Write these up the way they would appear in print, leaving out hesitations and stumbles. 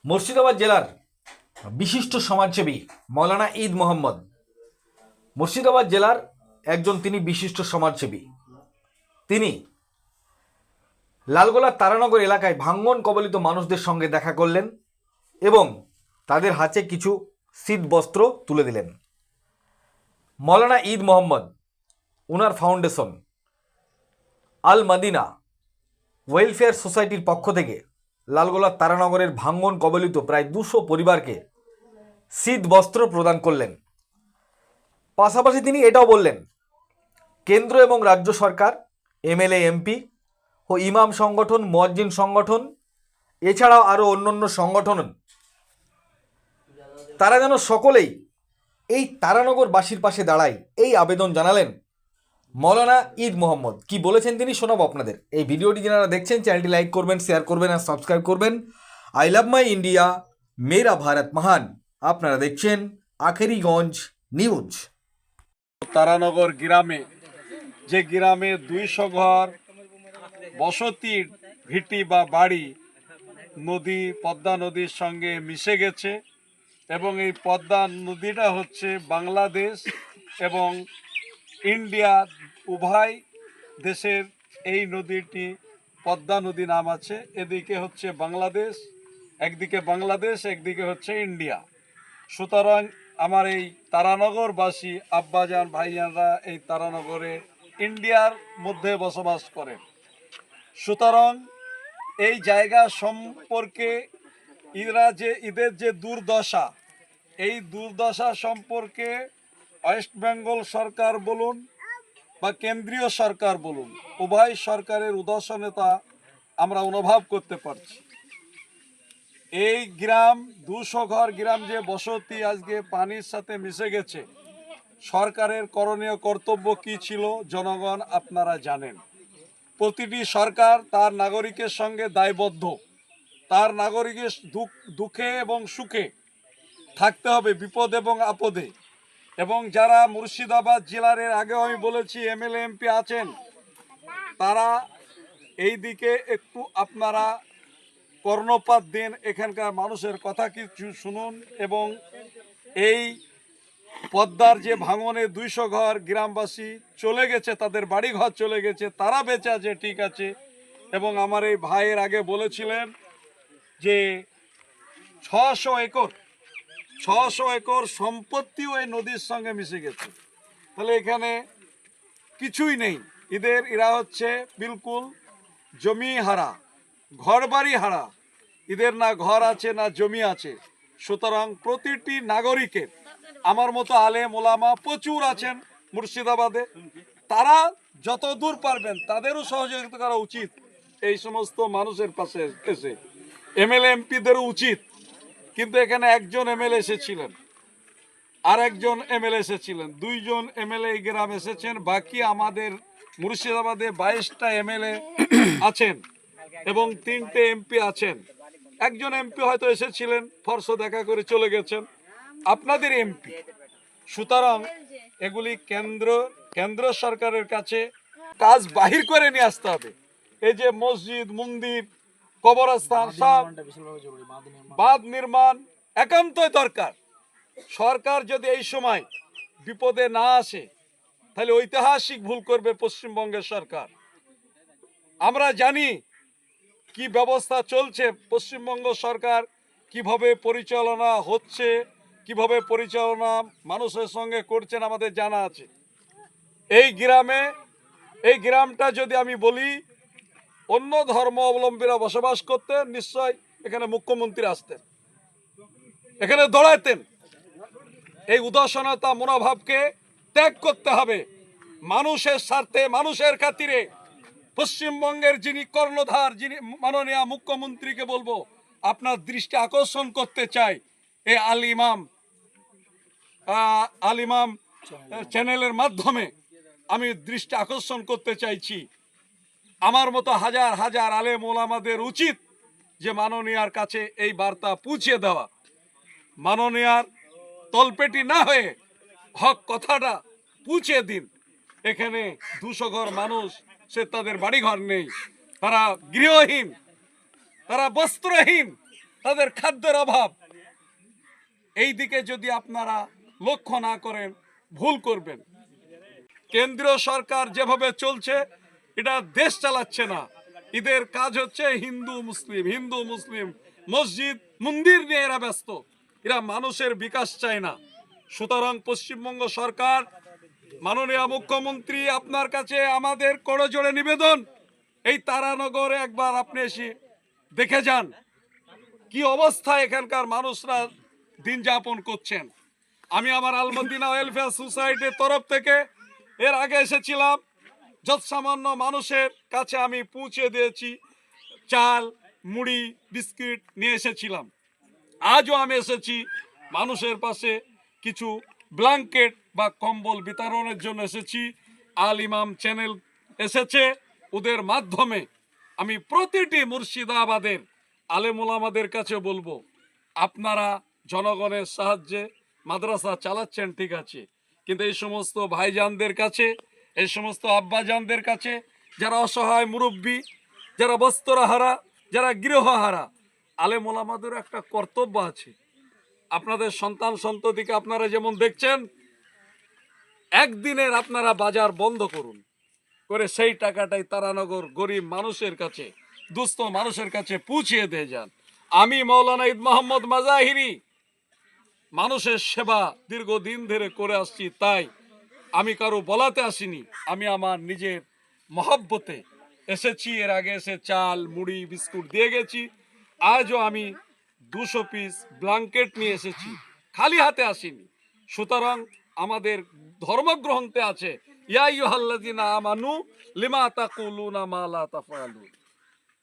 মুর্শিদাবাদ জেলার বিশিষ্ট সমাজসেবী মৌলানা ঈদ মোহাম্মদ মুর্শিদাবাদ জেলার একজন তিনি বিশিষ্ট সমাজসেবী। তিনি লালগোলার তারানগর এলাকায় ভাঙ্গন কবলিত মানুষদের সঙ্গে দেখা করলেন এবং তাদের হাতে কিছু শীত বস্ত্র তুলে দিলেন। মৌলানা ঈদ মোহাম্মদ ওনার ফাউন্ডেশন আল মাদিনা ওয়েলফেয়ার সোসাইটির পক্ষ থেকে লালগোলার তারানগরের ভাঙ্গন কবলিত প্রায় 200 পরিবারকে শীত বস্ত্র প্রদান করলেন। পাশাপাশি তিনি এটাও বললেন, কেন্দ্র এবং রাজ্য সরকার, এমএলএ, এমপি ও ইমাম সংগঠন, মুয়াজ্জিন সংগঠন, এছাড়াও আরও অন্যান্য সংগঠন, তারা যেন সকলেই এই তারানগরবাসীর পাশে দাঁড়ায়, এই আবেদন জানালেন মৌলানা ঈদ মোহাম্মদ। কি বলেছেন তিনি শোনাবো আপনাদের। এই ভিডিওটি যারা দেখছেন চ্যানেলটি লাইক করবেন, শেয়ার করবেন আর সাবস্ক্রাইব করবেন। আই লাভ মাই ইন্ডিয়া, মেরা ভারত মহান। আপনারা দেখছেন আখেরিগঞ্জ নিউজ। তারানগর গ্রামে, যে গ্রামে 200 ঘর বসতি ভিটি বা বাড়ি নদী, পদ্মা নদীর সঙ্গে মিশে গেছে এবং এই পদ্মা নদীটা হচ্ছে বাংলাদেশ এবং ইন্ডিয়া উভয় দেশের এই নদীটি পদ্মা নদী নাম আছে। এদিকে হচ্ছে বাংলাদেশ, একদিকে বাংলাদেশ, একদিকে হচ্ছে ইন্ডিয়া। সুতরাং আমার এই তারানগরবাসী আব্বাজান ভাইজানরা এই তারানগরে ইন্ডিয়ার মধ্যে বসবাস করেন। সুতরাং এই জায়গা সম্পর্কে ঈদের যে দুর্দশা, এই দুর্দশা সম্পর্কে ওয়েস্ট বেঙ্গল সরকার বলুন বা কেন্দ্রীয় সরকার বলুন, উভয় সরকারের উদাসীনতা আমরা অনুভব করতে পারছি। এই গ্রাম 200 ঘর গ্রাম যে বসতি আজকে পানির সাথে মিশে গেছে, সরকারের করণীয় কর্তব্য কি ছিল জনগণ আপনারা জানেন। প্রতিটি সরকার তার নাগরিকের সঙ্গে দায়বদ্ধ, তার নাগরিকের দুঃখে এবং সুখে থাকতে হবে, বিপদ এবং আপদে। এবং যারা মুর্শিদাবাদ জেলার, এর আগেও আমি বলেছি, এমএলএ এমপি আছেন, তারা এই দিকে একটু আপনারা কর্ণপাত দিন, এখানকার মানুষের কথা কিছু শুনুন। এবং এই পদ্মার যে ভাঙনে 200 ঘর গ্রামবাসী চলে গেছে, তাদের বাড়ি ঘর চলে গেছে, তারা বেঁচে আছে, ঠিক আছে। এবং আমার এই ভাইয়ের আগে বলেছিলেন যে 600 একর সম্পত্তিও এই নদীর সঙ্গে মিশে গেছে। তাহলে এখানে কিছুই নেই। এরা হচ্ছে বিলকুল জমি হারা, ঘর বাড়ি হারা। এদের না ঘর আছে না জমি আছে। সুতরাং প্রতিটি নাগরিকের, আমার মতো আলেম ওলামা প্রচুর আছেন মুর্শিদাবাদে, তারা যত দূর পারবেন তাদেরও সহযোগিতা করা উচিত। এই সমস্ত মানুষের পাশে এসে এমএলএ এমপিদেরও উচিত। কিন্তু এখানে একজন এমএলএ এসেছিলেন, আর একজন এমএলএ এসেছিলেন, 2 জন এমএলএ এই গ্রাম এসেছেন। বাকি আমাদের মুর্শিদাবাদে 22টা এমএলএ আছেন এবং 3টে এমপি আছেন। একজন এমপি হয়তো এসেছিলেন, ফর্স দেখা করে চলে গেছেন, আপনাদের এমপি। সুতরাং এগুলি কেন্দ্র সরকারের কাছে কাজ বাহির করে নিয়ে আসতে হবে। এই যে মসজিদ, মন্দির, কবরস্থান, সব বাঁধ নির্মাণ একান্তই দরকার। সরকার যদি এই সময় বিপদে না আসে, তাহলে ঐতিহাসিক ভুল করবে পশ্চিমবঙ্গের সরকার। আমরা জানি কি ব্যবস্থা চলছে, পশ্চিমবঙ্গ সরকার কিভাবে পরিচালনা হচ্ছে, কিভাবে পরিচালনা মানুষের সঙ্গে করছেন আমাদের জানা আছে। এই গ্রামটা যদি আমি বলি, অন্য ধর্ম অবলম্বীরা বসবাস করতেন, নিশ্চয় এখানে মুখ্যমন্ত্রী আসতেন, এখানে দৌড়াতেন। এই উদাসীনতা মনোভাবকে ত্যাগ করতে হবে। মানুষের স্বার্থে, মানুষের খাতিরে পশ্চিমবঙ্গের যিনি কর্ণধার, যিনি মাননীয় মুখ্যমন্ত্রীকে বলবো, আপনার দৃষ্টি আকর্ষণ করতে চাই, এই আল ইমাম চ্যানেলের মাধ্যমে আমি দৃষ্টি আকর্ষণ করতে চাইছি। আমার মতো হাজার হাজার আলেম ওলামাদের উচিত যে মাননীয়ার কাছে এই বার্তা পৌঁছে দেওয়া। মাননীয়ার তলপেটি না হয়ে হক কথাটা পৌঁছে দিন। এখানে 200 ঘর মানুষ, সে তাদের বাড়িঘর নেই, তারা গৃহহীন, তারা বস্ত্রহীন, তাদের খাদ্যের অভাব, এই দিকে যদি আপনারা লক্ষ্য না করেন ভুল করবেন। কেন্দ্রীয় সরকার যেভাবে চলছে এটা দেশ চালাচ্ছে না, এদের কাজ হচ্ছে হিন্দু মুসলিম মসজিদ মন্দির নিয়ে এরা ব্যস্ত, এরা মানুষের বিকাশ চায় না। সুতরাং পশ্চিমবঙ্গ সরকার, মাননীয় মুখ্যমন্ত্রী, আপনার কাছে আমাদের করজোড়ে নিবেদন, এই তারানগরে একবার আপনি এসে দেখে যান কি অবস্থা এখানকার মানুষরা দিন যাপন করছেন। আমি আমার আলমদিনা ওয়েলফেয়ার সোসাইটির তরফ থেকে এর আগে এসেছিলাম, যৎসামান্য মানুষের কাছে আমি পৌঁছে দিয়েছি, চাল মুড়ি বিস্কিট নিয়ে এসেছিলাম। আজও আমি এসেছি মানুষের পাশে কিছু ব্ল্যাঙ্কেট বা কম্বল বিতরণের জন্য এসেছি। আল ইমাম চ্যানেল এসেছে, ওদের মাধ্যমে আমি প্রতিটি মুর্শিদাবাদের আলেমুলামাদের কাছে বলবো, আপনারা জনগণের সাহায্যে মাদ্রাসা চালাচ্ছেন ঠিক আছে, কিন্তু এই সমস্ত ভাইজানদের কাছে, এই সমস্ত আব্বাজানদের কাছে, যারা অসহায় মুরব্বী, যারা বস্ত্রহারা, যারা গৃহহারা, আলেমুলামাদের একটা কর্তব্য আছে। আপনাদের সন্তান সন্ততিকে আপনারা যেমন দেখছেন, একদিনের আপনারা বাজার বন্ধ করুন, করে সেই টাকাটাই তারানগর গরিব মানুষের কাছে, দুস্থ মানুষের কাছে পৌঁছিয়ে দিয়ে যান। আমি মৌলানা ঈদ মোহাম্মদ মাজাহিরি মানুষের সেবা দীর্ঘদিন ধরে করে আসছি, তাই আমি কারো বলাতে আসিনি, আমি আমার নিজের মহব্বতে এসেছি। এর আগে এসে চাল মুড়ি বিস্কুট দিয়ে গেছি, আজও আমি 200 পিস ব্ল্যাঙ্কেট নিয়ে এসেছি, খালি হাতে আসিনি। সুতরাং আমাদের ধর্মগ্রন্থে আছে, ইয়া আইয়ুহাল্লাযিনা আমানু লিমা তাকুলুনা মা লা তাফআলুন,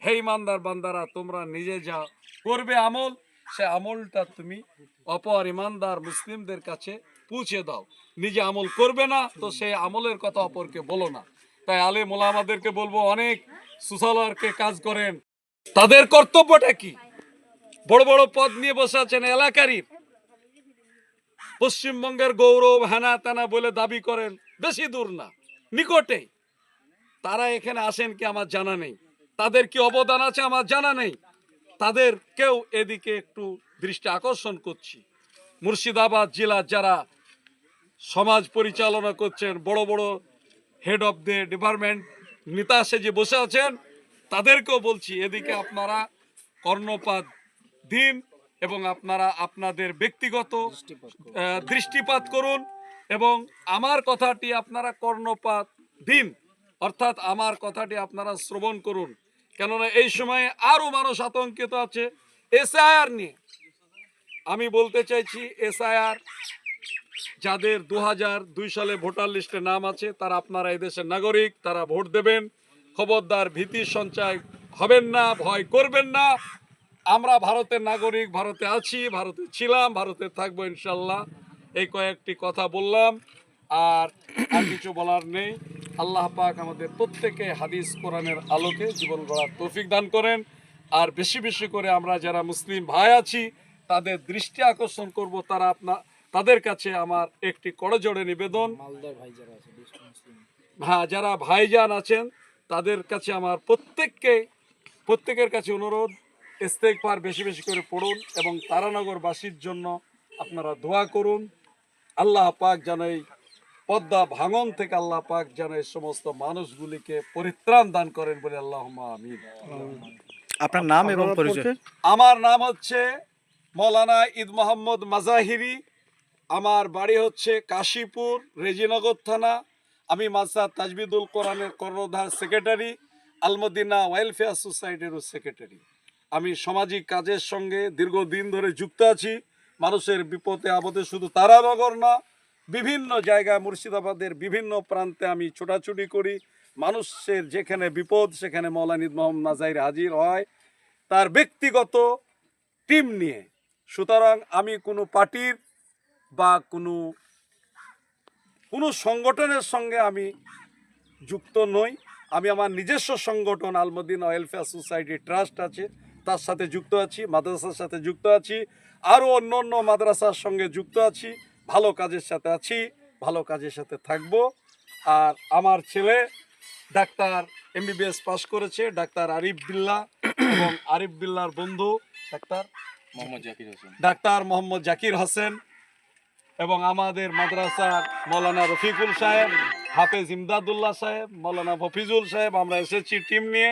হে ইমানদার বান্দারা, তোমরা নিজে যা করবে আমল, সে আমলটা তুমি অপর ইমানদার মুসলিমদের কাছে পৌঁছে দাও। নিজে আমল করবে না তো সেই আমলের কথা অপরকে বলো না। তাই আলেম ওলামাদেরকে বলবো, অনেক সোশ্যাল ওয়ার্কে কাজ করেন, তাদের কর্তব্যটা কি? বড় বড় পদ নিয়ে বসে আছেন এলাকারই, পশ্চিমবঙ্গের গৌরব হেনা তেনা বলে দাবি করেন, বেশি দূর না, নিকটেই। তারা এখানে আসেন কি আমার জানা নেই, তাদের কি অবদান আছে আমার জানা নেই, তাদের কেউ এদিকে একটু দৃষ্টি আকর্ষণ করছি। মুর্শিদাবাদ জেলার যারা সমাজ পরিচালনা করছেন, বড় বড় হেড অফ দ্য ডিপার্টমেন্ট নেতা সেজে বসে আছেন, তাদেরকেও বলছি, এদিকে আপনারা কর্ণপাত দিন এবং আপনারা আপনাদের ব্যক্তিগত দৃষ্টিপাত করুন এবং আমার কথাটি আপনারা কর্ণপাত দিন, অর্থাৎ আমার কথাটি আপনারা শ্রবণ করুন। কেননা এই সময়ে আরো মানুষ আতঙ্কিত আছে এসআইআর নিয়ে। আমি বলতে চাইছি, এসআইআর যাদের 2002 সালে ভোটার লিস্টে নাম আছে, তারা আপনারা এদেশের নাগরিক, তারা ভোট দেবেন। খবরদার ভীতি সঞ্চয় হবেন না, ভয় করবেন না। আমরা ভারতের নাগরিক, ভারতে আছি, ভারতে ছিলাম, ভারতে থাকবো ইনশাল্লাহ। এই কয়েকটি কথা বললাম, আর কিছু বলার নেই। আল্লাহ পাক আমাদের প্রত্যেকে হাদিস কোরআনের আলোকে জীবন গড়ার তৌফিক দান করেন। আর বেশি বেশি করে আমরা যারা মুসলিম ভাই আছি তাদের দৃষ্টি আকর্ষণ করব, তাদের কাছে আমার একটি করজোড়ে নিবেদন, হ্যাঁ, যারা ভাইজান আছেন তাদের কাছে আমার প্রত্যেকের কাছে অনুরোধ, ইস্তেগফার বেশি বেশি করে পড়ুন এবং তারানগরবাসীর জন্য আপনারা দোয়া করুন। আল্লাহ পাক যেন এই পদ্মা ভাঙন থেকে আল্লাহ পাক যেন এই সমস্ত মানুষগুলিকে পরিত্রাণ দান করেন বলে আল্লাহুম্মা আমিন। আপনার নাম এবং পরিচয়? আমার নাম হচ্ছে মৌলানা ঈদ মোহাম্মদ মাজাহিরি, আমার বাড়ি হচ্ছে কাশীপুর, রেজিনগর থানা। আমি মাদ্রাসা তাজবিদুল কোরআনের কর্ণধার সেক্রেটারি, আলমদিনা ওয়েলফেয়ার সোসাইটিরও সেক্রেটারি। আমি সামাজিক কাজের সঙ্গে দীর্ঘদিন ধরে যুক্ত আছি। মানুষের বিপদে আপদে শুধু তারানগর না, বিভিন্ন জায়গায় মুর্শিদাবাদের বিভিন্ন প্রান্তে আমি ছোটাছুটি করি। মানুষের যেখানে বিপদ সেখানে মৌলানা ঈদ মোহাম্মদ মাজাহির হাজির হয় তার ব্যক্তিগত টিম নিয়ে। সুতরাং আমি কোনো পার্টির বা কোনো সংগঠনের সঙ্গে আমি যুক্ত নই। আমি আমার নিজস্ব সংগঠন আলমদিনা ওয়েলফেয়ার সোসাইটি ট্রাস্ট আছে, তার সাথে যুক্ত আছি, মাদ্রাসার সাথে যুক্ত আছি, আরও অন্য মাদ্রাসার সঙ্গে যুক্ত আছি। ভালো কাজের সাথে আছি, ভালো কাজের সাথে থাকব। আর আমার ছেলে ডাক্তার MBBS পাস করেছে, ডাক্তার আরিফ বিল্লাহ, এবং আরিফ বিল্লাহর বন্ধু ডাক্তার ডাক্তার মোহাম্মদ জাকির হোসেন এবং আমাদের মাদ্রাসার মৌলানা রফিকুল সাহেব, হাফেজ ইমদাদুল্লাহ সাহেব, মৌলানা হফিজুল সাহেব, আমরা এসেছি টিম নিয়ে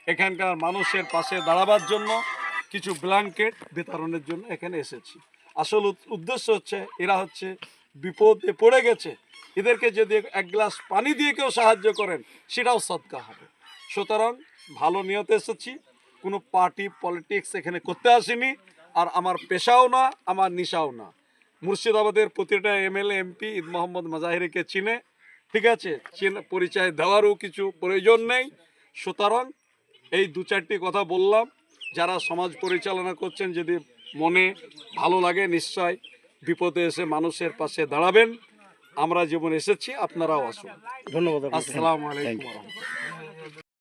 এখানকার মানুষের পাশে দাঁড়াবার জন্য, কিছু ব্ল্যাঙ্কেট বিতরণের জন্য এখানে এসেছি। আসল উদ্দেশ্য হচ্ছে এরা হচ্ছে বিপদে পড়ে গেছে, এদেরকে যদি এক গ্লাস পানি দিয়ে কেউ সাহায্য করেন সেটাও সদকা হবে। সুতরাং ভালো নিয়তে এসেছি, কোনো পার্টি পলিটিক্স এখানে করতে আসিনি, আর আমার পেশাও না, আমার নিশাও না। মুর্শিদাবাদের প্রতিটা এমএলএ এমপি ঈদ মোহাম্মদ মাজাহিরিকে চিনে, ঠিক আছে, পরিচয় দেওয়ারও কিছু প্রয়োজন নেই। সুতরাং এই দু চারটি কথা বললাম, যারা সমাজ পরিচালনা করছেন যদি মনে ভালো লাগে নিশ্চয় বিপদে এসে মানুষের পাশে দাঁড়াবেন। আমরা যেমন এসেছি আপনারাও আসুন। ধন্যবাদ আপনাকে। আসসালামু আলাইকুম।